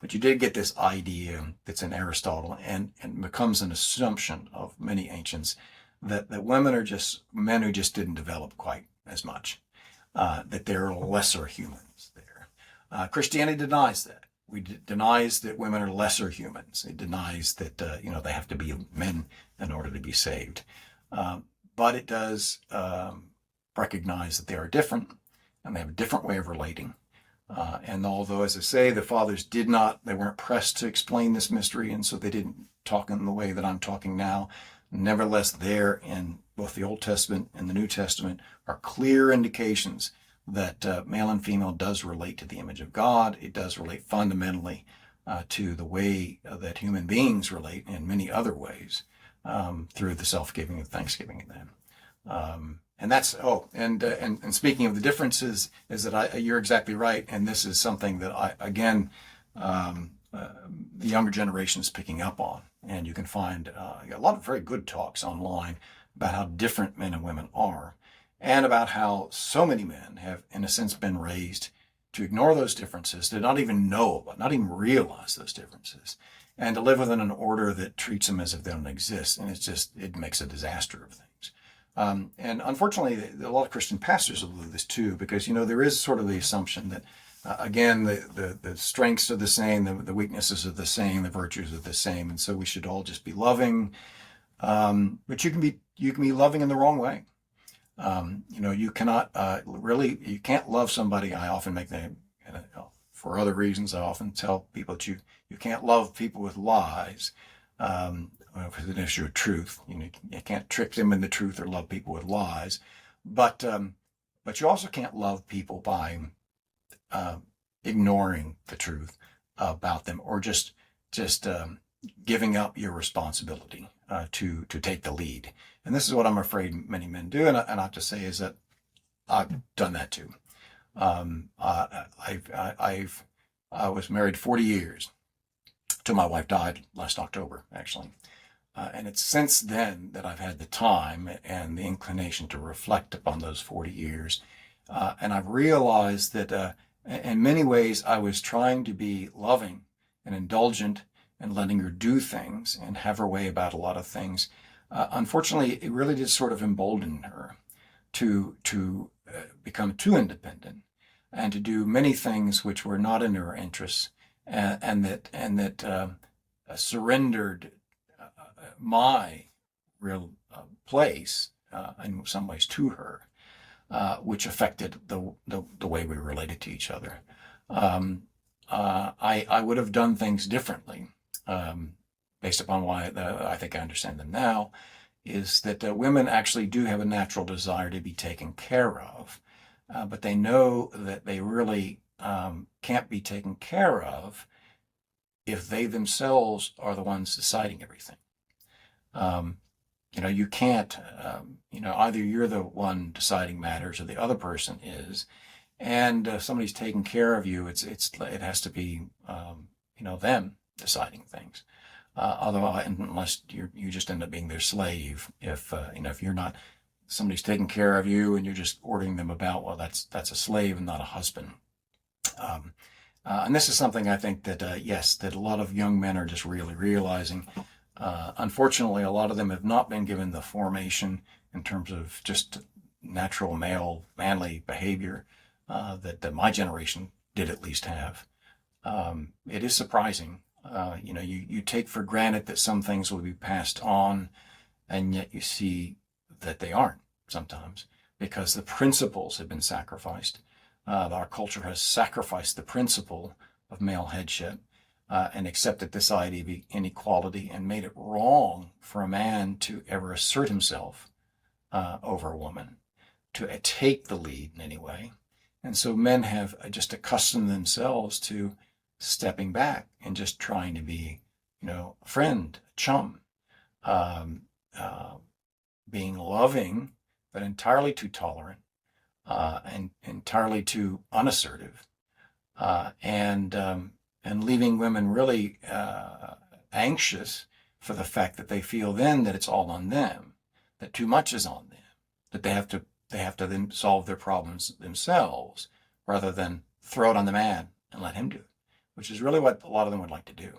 But you did get this idea that's in Aristotle and becomes an assumption of many ancients that women are just men who just didn't develop quite as much, that they're lesser humans there. Christianity denies that. Denies that women are lesser humans. It denies that they have to be men in order to be saved. But it does recognize that they are different and they have a different way of relating. And although, as I say, the fathers they weren't pressed to explain this mystery, and so they didn't talk in the way that I'm talking now, nevertheless, there in both the Old Testament and the New Testament are clear indications that male and female does relate to the image of God. It does relate fundamentally to the way that human beings relate in many other ways through the self-giving and thanksgiving then. And that's, and speaking of the differences, is that you're exactly right. And this is something that the younger generation is picking up on. And you can find a lot of very good talks online about how different men and women are, and about how so many men have, in a sense, been raised to ignore those differences, to not even know about, not even realize those differences, and to live within an order that treats them as if they don't exist. And it makes a disaster of things. And unfortunately, a lot of Christian pastors will do this too, because, there is sort of the assumption that, again, the strengths are the same, the weaknesses are the same, the virtues are the same, and so we should all just be loving. But you can be loving in the wrong way. You cannot you can't love somebody. I often make that, for other reasons, I often tell people that you can't love people with lies. If it's an issue of truth, you can't trick them into truth or love people with lies. But you also can't love people by ignoring the truth about them, or just giving up your responsibility to take the lead. And this is what I'm afraid many men do. And I have to say is that I've done that too. I was married 40 years till my wife died last October, actually. And it's since then that I've had the time and the inclination to reflect upon those 40 years. And I've realized that in many ways I was trying to be loving and indulgent and letting her do things and have her way about a lot of things. Unfortunately, it really did sort of embolden her to become too independent and to do many things which were not in her interests, and that surrendered my real place in some ways to her, which affected the way we related to each other. I would have done things differently, based upon why I think I understand them now, is that women actually do have a natural desire to be taken care of, but they know that they really can't be taken care of if they themselves are the ones deciding everything. You can't, either you're the one deciding matters or the other person is, and if somebody's taking care of you, it has to be, them deciding things. Unless you just end up being their slave. If you're not, somebody's taking care of you and you're just ordering them about, well, that's a slave and not a husband. And this is something I think that, that a lot of young men are just really realizing. Unfortunately, a lot of them have not been given the formation in terms of just natural male, manly behavior that my generation did at least have. It is surprising. You take for granted that some things will be passed on, and yet you see that they aren't sometimes, because the principles have been sacrificed. Our culture has sacrificed the principle of male headship and accepted this idea of inequality, and made it wrong for a man to ever assert himself over a woman, to take the lead in any way. And so men have just accustomed themselves to stepping back and just trying to be, a friend, a chum, being loving, but entirely too tolerant, and entirely too unassertive, and leaving women really anxious for the fact that they feel then that it's all on them, that too much is on them, that they have to then solve their problems themselves rather than throw it on the man and let him do it. which is really what a lot of them would like to do.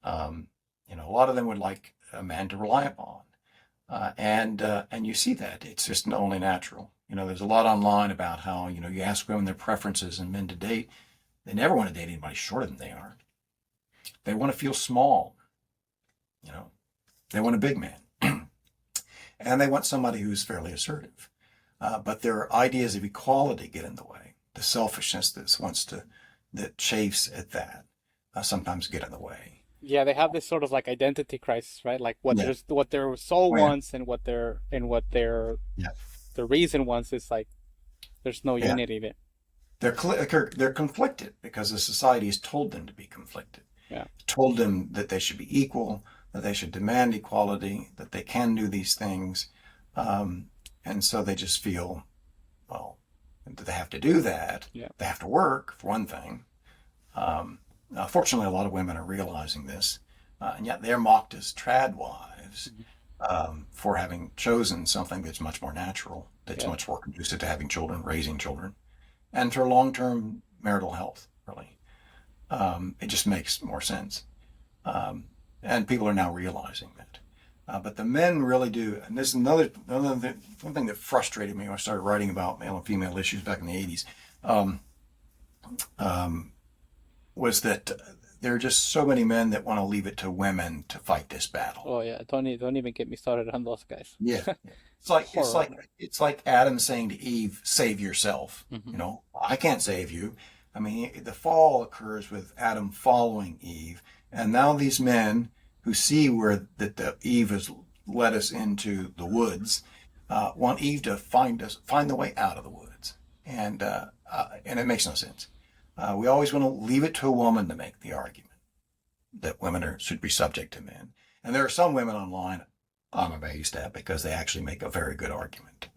Um, a lot of them would like a man to rely upon. And you see that it's just only natural. There's a lot online about how, you ask women their preferences and men to date. They never want to date anybody shorter than they are. They want to feel small. You know, they want a big man. And they want somebody who's fairly assertive. But their ideas of equality get in the way. The selfishness that chafes at that sometimes get in the way. Yeah, they have this sort of like identity crisis, right? Like Yeah. what their soul Oh, yeah. wants and Yeah. the reason wants is like there's no Yeah. unity there. They're conflicted because the society has told them to be conflicted. Yeah. Told them that they should be equal, that they should demand equality, that they can do these things. Um, and so they just feel, well, that they have to do that. Yeah. They have to work, for one thing. Fortunately, a lot of women are realizing this, and yet they're mocked as trad wives Mhm. for having chosen something that's much more natural, that's Yeah. much more conducive to having children, raising children, and to long-term marital health, really. It just makes more sense. Um, and people are now realizing that. But the men really do, and this is one thing that frustrated me when I started writing about male and female issues back in the 80s, um, um, was that there are just so many men that want to leave it to women to fight this battle. Oh yeah, don't even get me started on those guys. Yeah. It's like it's like Horrible. it's like Adam saying to Eve, "Save yourself." Hmm. I can't save you. I mean, the fall occurs with Adam following Eve, and now these men who see where that the Eve has led us into the woods want Eve to find the way out of the woods, and it makes no sense. We always want to leave it to a woman to make the argument that should be subject to men. And there are some women online I'm amazed at because they actually make a very good argument.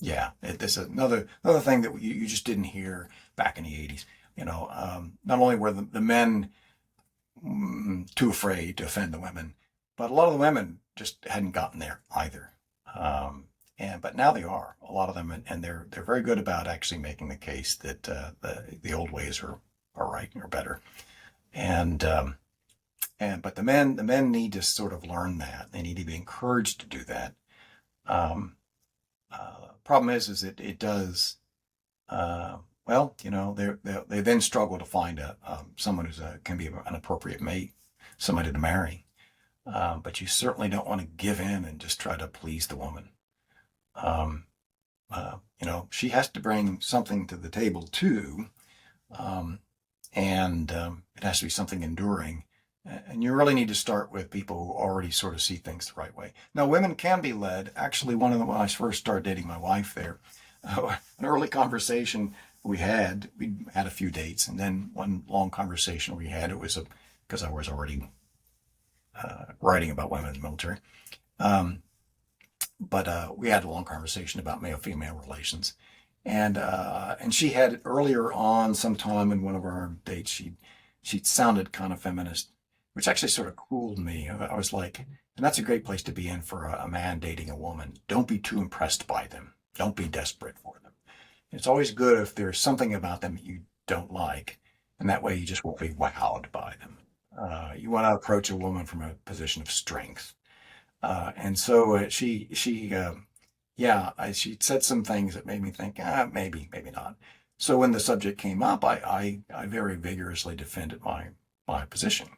Yeah, this is another thing that you just didn't hear back in the 80s. Not only were the men too afraid to offend the women, but a lot of the women just hadn't gotten there either. But now they are, a lot of them, and they're very good about actually making the case that the old ways are right or better. And but the men need to sort of learn that. They need to be encouraged to do that. Problem is that it does. Well, they then struggle to find someone who's can be an appropriate mate, somebody to marry. But you certainly don't want to give in and just try to please the woman. Um, she has to bring something to the table too, and it has to be something enduring. And you really need to start with people who already sort of see things the right way. Now, women can be led. Actually, when I first started dating my wife there, an early conversation we had a few dates, and then one long conversation we had, it was because I was already writing about women in the military. Um, but we had a long conversation about male-female relations. And she had earlier on sometime in one of our dates, she sounded kind of feminist, which actually sort of cooled me. I was like, and that's a great place to be in for a man dating a woman. Don't be too impressed by them. Don't be desperate for them. It's always good if there's something about them you don't like, and that way you just won't be wowed by them. You want to approach a woman from a position of strength. And so she said some things that made me think, maybe not. So when the subject came up, I very vigorously defended my position.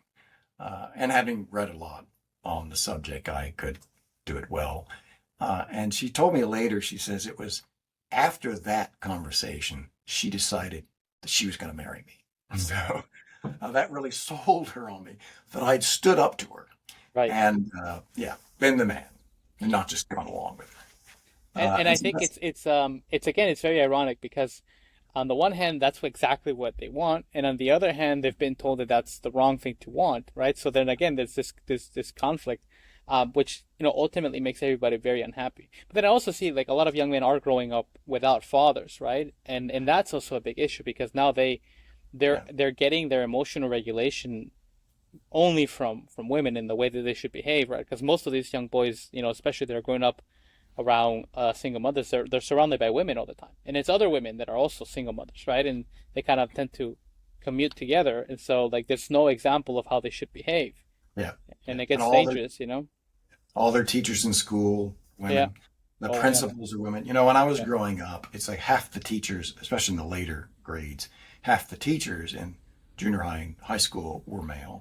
And having read a lot on the subject, I could do it well. And she told me later, she says it was after that conversation, she decided that she was going to marry me. So that really sold her on me, that I'd stood up to her Right. and, been the man and not just gone along with her. And I And so think it's again it's very ironic because on the one hand that's exactly what they want, and on the other hand they've been told that that's the wrong thing to want, right? So then again there's this conflict, which ultimately makes everybody very unhappy. But then I also see like a lot of young men are growing up without fathers, right? And that's also a big issue because now yeah, they're getting their emotional regulation only from women in the way that they should behave, right? Because most of these young boys, especially they're growing up around single mothers, they're surrounded by women all the time, and it's other women that are also single mothers, right? And they kind of tend to commute together, and so like there's no example of how they should behave, Yeah. and Yeah. it And gets dangerous, you know. all their teachers in school, Yeah. women. The Oh yeah. principals are women. You know, when I was Yeah. growing up, it's like half the teachers, especially in the later grades, half the teachers in junior high and high school were male,